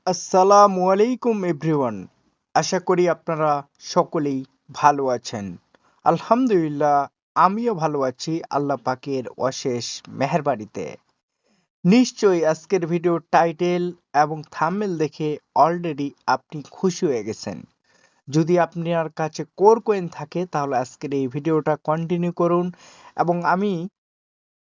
আসসালামু আলাইকুম এভরিওয়ান। আশা করি আপনারা সকলেই ভালো আছেন। আলহামদুলিল্লাহ, আমিও ভালো আছি আল্লাহ পাকের অশেষ মেহেরবানিতে। নিশ্চয়ই আজকের ভিডিও টাইটেল এবং থাম্বনেল দেখে অলরেডি আপনি খুশি হয়ে গেছেন। যদি আপনার কাছে কোর কয়েন থাকে তাহলে আজকের এই ভিডিওটা কন্টিনিউ করুন। এবং আমি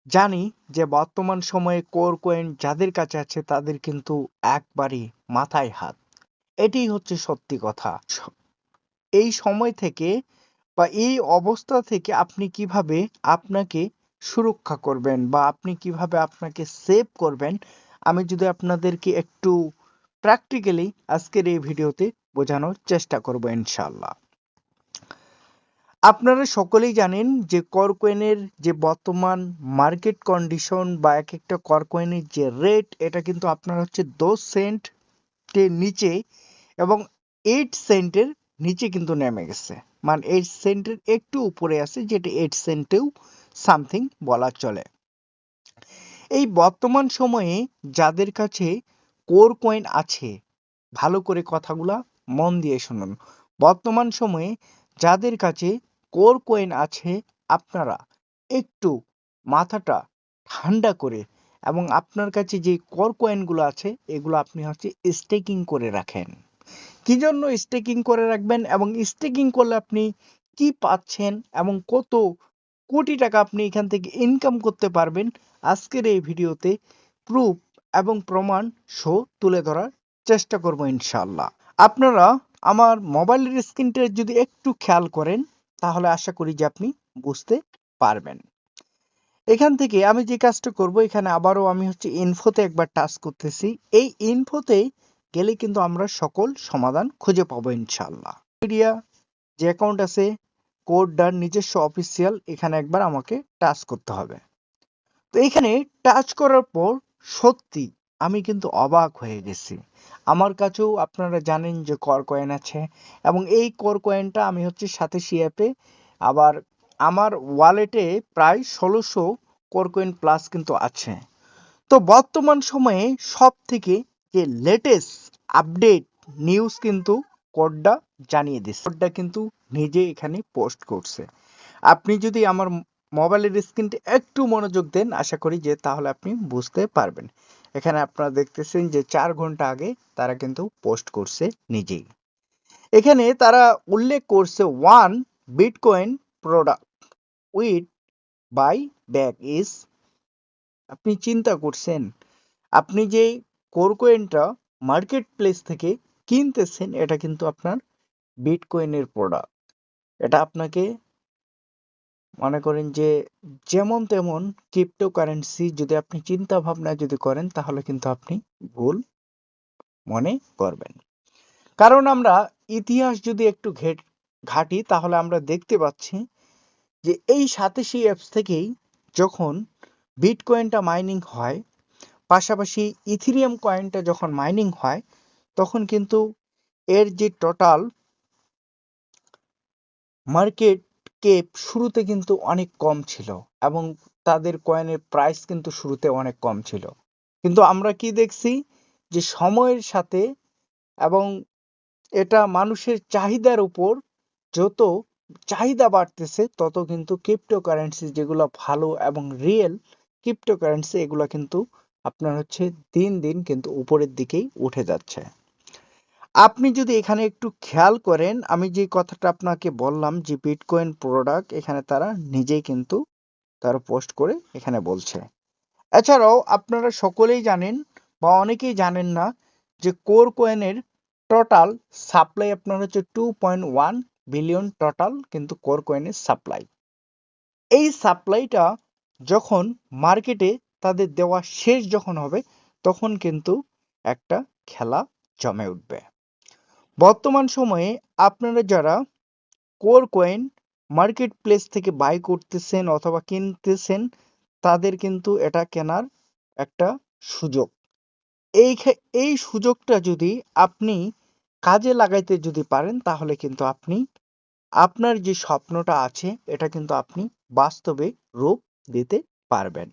জানি যে বর্তমান সময়ে কোর কয়েন যাদের কাছে আছে তাদের কিন্তু একবারই মাথায় হাত। এটাই হচ্ছে সত্যি কথা। এই সময় থেকে বা এই অবস্থা থেকে আপনি কিভাবে আপনাকে সুরক্ষা করবেন বা আপনি কিভাবে আপনাকে সেভ করবেন, আমি যদি আপনাদেরকে একটু প্র্যাকটিক্যালি আজকের এই ভিডিওতে বোঝানোর চেষ্টা করব ইনশাআল্লাহ। আপনারা সকলেই জানেন যে কর কয়েনের যে বর্তমান মার্কেট কন্ডিশন বা এক একটা কর কয়েনের যে রেট, এটা কিন্তু আপনার হচ্ছে 10 সেন্টের নিচে এবং 8 সেন্টের নিচে কিন্তু নেমে গেছে। মানে 8 সেন্টের একটু উপরে আছে, যেটা 8 সেন্টেও সামথিং বলা চলে। এই বর্তমান সময়ে যাদের কাছে কোর কয়েন আছে, ভালো করে কথাগুলা মন দিয়ে শুনুন। বর্তমান সময়ে যাদের কাছে কোর কয়েন আছে, আপনারা একটু মাথাটা ঠান্ডা করে এবং আপনার কাছে যে কোর কয়েনগুলো আছে এগুলো আপনি হচ্ছে স্টেকিং করে রাখেন। কি জন্য স্টেকিং করে রাখবেন এবং স্টেকিং করলে আপনি কি পাচ্ছেন এবং কত কোটি টাকা আপনি এখান থেকে ইনকাম করতে পারবেন, আজকের এই ভিডিওতে প্রুফ এবং প্রমাণ সহ তুলে ধরার চেষ্টা করব ইনশাআল্লাহ। আপনারা আমার মোবাইলের স্ক্রিনটা যদি একটু খেয়াল করেন তাহলে আশা করি যে আপনি বুঝতে পারবেন। এখান থেকে আমি যে কাজটা করব, এখানে আবারও আমি হচ্ছে ইনফোতে একবার টাচ করতেছি। এই ইনফোতে গেলে কিন্তু আমরা সকল সমাধান খুঁজে পাবো ইনশাআল্লাহ। মিডিয়া যে অ্যাকাউন্ট আছে, কোডটার নিজস্ব অফিসিয়াল, এখানে একবার আমাকে টাচ করতে হবে। তো এখানে টাচ করার পর সত্যি আমি কিন্তু অবাক হয়ে গেছি। আমার কাছেও আপনারা জানেন যে কর কয়েন আছে এবং এই কর কয়েনটা আমি হচ্ছে সাথে অ্যাপে, আবার আমার ওয়ালেটে প্রায় 1600 কর কয়েন প্লাস কিন্তু আছে। তো বর্তমান সময়ে সব থেকে যে লেটেস্ট আপডেট নিউজ কিন্তু কোডটা জানিয়ে দিচ্ছে। কোডটা কিন্তু নিজে এখানে পোস্ট করছে। আপনি যদি আমার মোবাইলের স্ক্রিনটা একটু মনোযোগ দেন, আশা করি যে তাহলে আপনি বুঝতে পারবেন। এখানে আপনারা দেখতেছেন যে 4 ঘন্টা আগে তারা কিন্তু পোস্ট করছে নিজেই। এখানে তারা উল্লেখ করছে one bitcoin product with buy back is. আপনি চিন্তা করছেন, আপনি যে কোর কয়েনটা মার্কেট প্লেস থেকে কিনতেছেন এটা কিন্তু আপনার বিটকয়েনের প্রোডাক্ট। এটা আপনাকে মনে করেন যে যেমন তেমন ক্রিপ্টোকারেন্সি যদি আপনি চিন্তা ভাবনা যদি করেন তাহলে কিন্তু আপনি ভুল মনে করবেন। কারণ আমরা ইতিহাস যদি একটু ঘাঁটি তাহলে আমরা দেখতে পাচ্ছি যে এই 87 অ্যাপস থেকেই যখন বিটকয়েনটা মাইনিং হয়, পাশাপাশি ইথিরিয়াম কয়েনটা যখন মাইনিং হয়, তখন কিন্তু এর যে টোটাল মার্কেট কেপ শুরুতে কিন্তু অনেক কম ছিল এবং তাদের কয়েনের প্রাইস কিন্তু শুরুতে অনেক কম ছিল। কিন্তু আমরা কি দেখছি যে সময়ের সাথে এবং এটা মানুষের চাহিদার উপর যত চাহিদা বাড়তেছে তত কিন্তু ক্রিপ্টোকারেন্সি যেগুলো ভালো এবং রিয়েল ক্রিপ্টোকারেন্সি এগুলো কিন্তু আপনার হচ্ছে দিন দিন কিন্তু উপরের দিকেই উঠে যাচ্ছে। আপনি যদি এখানে একটু খেয়াল করেন, আমি যে কথাটা আপনাকে বললাম যে বিটকয়েন প্রোডাক্ট, এখানে তারা নিজেই কিন্তু তারা পোস্ট করে এখানে বলছে। এছাড়াও আপনারা সকলেই জানেন বা অনেকেই জানেন না যে কোর কয়েনের টোটাল সাপ্লাই আপনার হচ্ছে 2.1 বিলিয়ন টোটাল কিন্তু কোর কয়েনের সাপ্লাই। এই সাপ্লাইটা যখন মার্কেটে তাদের দেওয়া শেষ যখন হবে তখন কিন্তু একটা খেলা জমে উঠবে। বর্তমান সময়ে আপনারা যারা কোর কয়েন মার্কেট প্লেস থেকে বাই করতেছেন অথবা কিনতেছেন, তাদের কিন্তু এটা কেনার একটা সুযোগ। এই সুযোগটা যদি আপনি কাজে লাগাইতে যদি পারেন তাহলে কিন্তু আপনি আপনার যে স্বপ্নটা আছে এটা কিন্তু আপনি বাস্তবে রূপ দিতে পারবেন।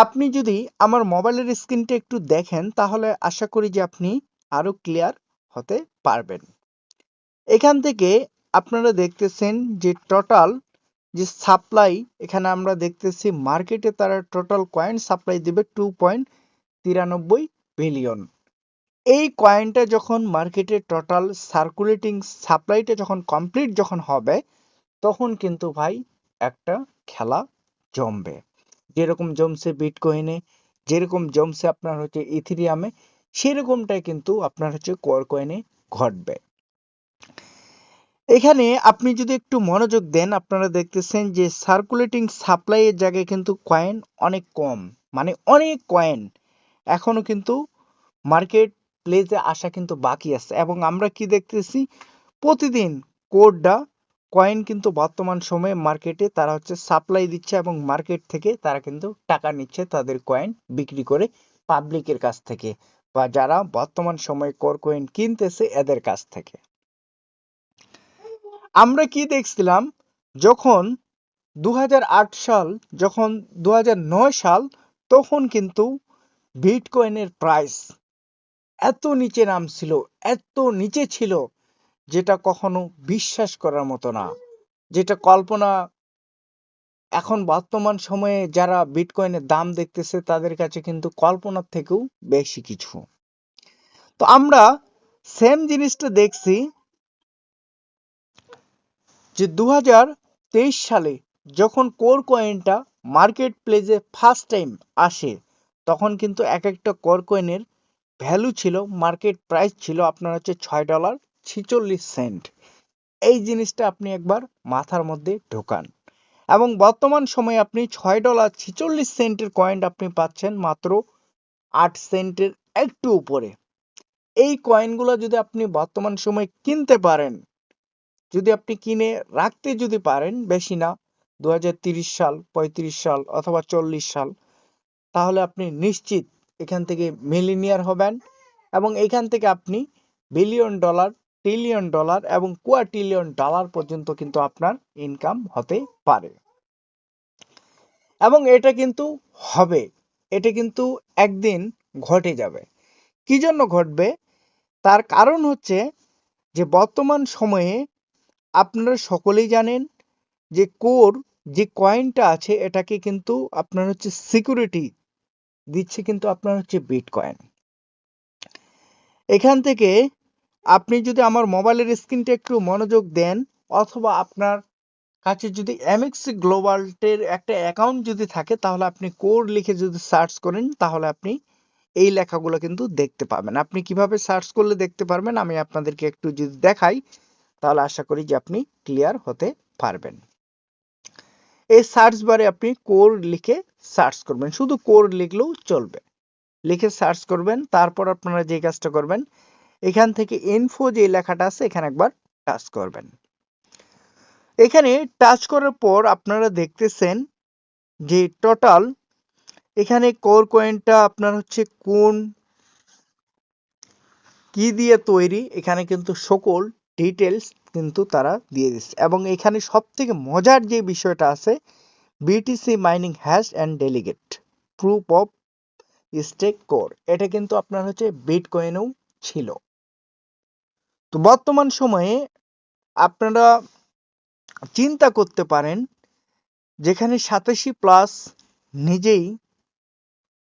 আপনি যদি আমার মোবাইলের স্ক্রিনটা একটু দেখেন তাহলে আশা করি যে আপনি আরো ক্লিয়ার হতে পারবেন। এখান থেকে আপনারা দেখতেছেন যে টোটাল যে সাপ্লাই, এখানে আমরা দেখতেছি মার্কেটে তারা টোটাল কয়েন সাপ্লাই দিবে 2.93 বিলিয়ন। এই কয়েনটা যখন মার্কেটে টোটাল সার্কুলেটিং সাপ্লাইটা যখন কমপ্লিট যখন হবে, তখন কিন্তু ভাই একটা খেলা জমবে। যেরকম জমছে বিটকয়েনে, যেরকম জমছে আপনার হচ্ছে ইথিরিয়ামে, সেরকমটাই কিন্তু আপনার হচ্ছে কোর কয়েনে ঘটবে। এখানে আপনি যদি একটু মনোযোগ দেন আপনারা দেখতেছেন যে সার্কুলেটিং সাপ্লাই এর জায়গায় কিন্তু কয়েন অনেক কম, মানে অনেক কয়েন এখনো কিন্তু মার্কেট প্লেসে আসা কিন্তু বাকি আছে। এবং আমরা কি দেখতেছি, প্রতিদিন কোডটা কয়েন কিন্তু বর্তমান সময়ে মার্কেটে তারা হচ্ছে সাপ্লাই দিচ্ছে এবং মার্কেট থেকে তারা কিন্তু টাকা নিচ্ছে তাদের কয়েন বিক্রি করে পাবলিকের কাছ থেকে, বা যারা বর্তমান সময়ে কোর কয়েন কিনতেছে এদের কাছ থেকে। আমরা কি দেখছিলাম, যখন 2008 সাল, যখন 2009 সাল, তখন কিন্তু বিটকয়েনের প্রাইস এত নিচে নামছিল, এত নিচে ছিল, যেটা কখনো বিশ্বাস করার মতো না, যেটা কল্পনা এখন বর্তমান সময়ে যারা বিটকয়েনের দাম দেখতেছে তাদের কাছে কিন্তু কল্পনার থেকেও বেশি কিছু। তো আমরা সেম জিনিসটা দেখছি যে 2023 সালে যখন কোর কয়েনটা মার্কেট প্লেসে ফার্স্ট টাইম আসে, তখন কিন্তু এক একটা কোর কয়েনের ভ্যালু ছিল, মার্কেট প্রাইস ছিল আপনার হচ্ছে $6.46। এই জিনিসটা আপনি একবার মাথার মধ্যে ঢোকান। এবং বর্তমান সময়ে আপনি $6.46 কয়েন আপনি পাচ্ছেন মাত্র 8 সেন্টের একটু উপরে। এই কয়েনগুলো যদি আপনি বর্তমান সময়ে কিনতে পারেন, যদি আপনি কিনে রাখতে যদি পারেন, বেশি না 2030 সাল, 35 সাল অথবা 40 সাল, তাহলে আপনি নিশ্চিত এখান থেকে মিলিনিয়ার হবেন এবং এখান থেকে আপনি বিলিয়ন ডলার, ট্রিলিয়ন ডলার এবং কোয়াট্রিলিয়ন ডলার পর্যন্ত কিন্তু আপনার ইনকাম হতে পারে। এবং এটা কিন্তু হবে, এটা কিন্তু একদিন ঘটে যাবে। কি জন্য ঘটবে? তার কারণ হচ্ছে যে বর্তমান সময়ে আপনারা সকলেই জানেন যে কোর যে কয়েনটা আছে এটাকে কিন্তু আপনার হচ্ছে সিকিউরিটি দিচ্ছে কিন্তু আপনার হচ্ছে বিটকয়েন। এখান থেকে আপনি যদি আমার মোবাইলের স্ক্রিনটা একটু মনোযোগ দেন, অথবা আপনার কাছে যদি এমএক্সি গ্লোবালের একটা অ্যাকাউন্ট যদি থাকে, তাহলে আপনি কোর লিখে যদি সার্চ করেন তাহলে আপনি এই লেখাগুলো কিন্তু দেখতে পাবেন। আপনি কিভাবে সার্চ করলে দেখতে পারবেন আমি আপনাদেরকে একটু যদি দেখাই, তাহলে আশা করি যে আপনি ক্লিয়ার হতে পারবেন। এই সার্চ বারে আপনি কোর লিখে সার্চ করবেন, শুধু কোর লিখলেও চলবে, লিখে সার্চ করবেন। তারপর আপনারা যে কাজটা করবেন, এখান থেকে ইনফো যে লেখাটা আছে এখানে একবার টাচ করবেন। এখানে টাচ করার পর আপনারা দেখতেছেন যে টোটাল এখানে কোর কয়েনটা আপনার হচ্ছে কোন কি দিয়ে তৈরি, এখানে কিন্তু সকল ডিটেলস কিন্তু তারা দিয়ে দিচ্ছে। এবং এখানে সব থেকে মজার যে বিষয়টা আছে, BTC mining hash and delegate proof of stake core, এটা কিন্তু আপনার হচ্ছে বিটকয়েনেও ছিল। তো বর্তমান সময়ে আপনারা চিন্তা করতে পারেন, যেখানে 87+ নিজেই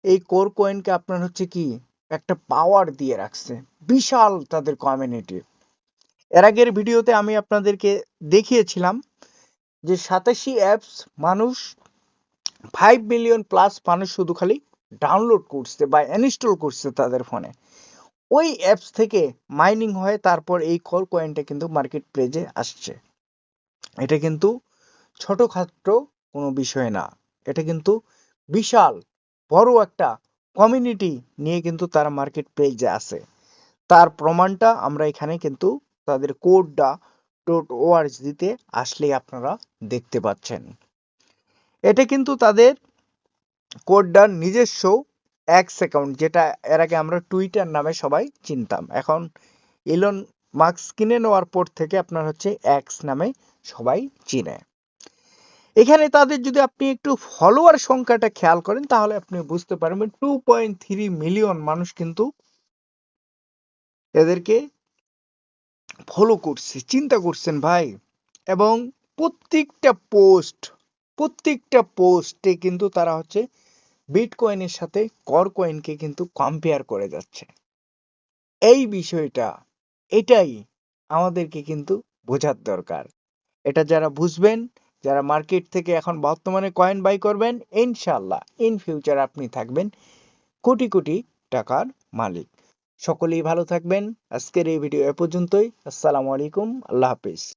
এই কোর কয়েনকে আপনার হচ্ছে কি একটা পাওয়ার দিয়ে রাখছে, বিশাল তাদের কমিউনিটি। এর আগের ভিডিওতে আমি আপনাদেরকে দেখিয়েছিলাম যে 87 অ্যাপস মানুষ 5 মিলিয়ন প্লাস মানুষ শুধু খালি ডাউনলোড করছে বা ইনস্টল করছে তাদের ফোনে। ওই অ্যাপস থেকে মাইনিং হয়ে তারপর এই কোর কয়েনটা কিন্তু মার্কেট প্লেসে আসছে। এটা কিন্তু ছোটখাটো কোনো বিষয় না, এটা কিন্তু বিশাল বড় একটা কমিউনিটি নিয়ে কিন্তু তারা মার্কেট প্লেসে আছে। তার প্রমাণটা আমরা এখানে কিন্তু তাদের কোডটা .org-তে আসলেই আপনারা দেখতে পাচ্ছেন। এটা কিন্তু তাদের কোডটার নিজস্ব এক্স অ্যাকাউন্ট, যেটা এর আগে আমরা টুইটার নামে সবাই চিনতাম, এখন ইলন মাস্ক কিনে নেওয়ার পর থেকে আপনার হচ্ছে এক্স নামে সবাই চিনে। এখানে তাদের যদি আপনি একটু ফলোয়ার সংখ্যাটা খেয়াল করেন তাহলে আপনি বুঝতে পারবেন 2.3 মিলিয়ন মানুষ কিন্তু এদেরকে ফলো করছে। চিন্তা করছেন ভাই। এবং প্রত্যেকটা পোস্টে কিন্তু তারা হচ্ছে বিটকয়েনের সাথে করকয়েনকে কিন্তু কম্পেয়ার করে যাচ্ছে। এই বিষয়টা, এটাই আমাদেরকে কিন্তু বোঝার দরকার। এটা যারা বুঝবেন, যারা মার্কেট থেকে এখন বর্তমানে কয়েন বাই করবেন, ইনশাআল্লাহ ইন ফিউচার আপনি থাকবেন কোটি কোটি টাকার মালিক। সকলেই ভালো থাকবেন। আজকের এই ভিডিও এ পর্যন্তই। আসসালামু আলাইকুম, আল্লাহ হাফেজ।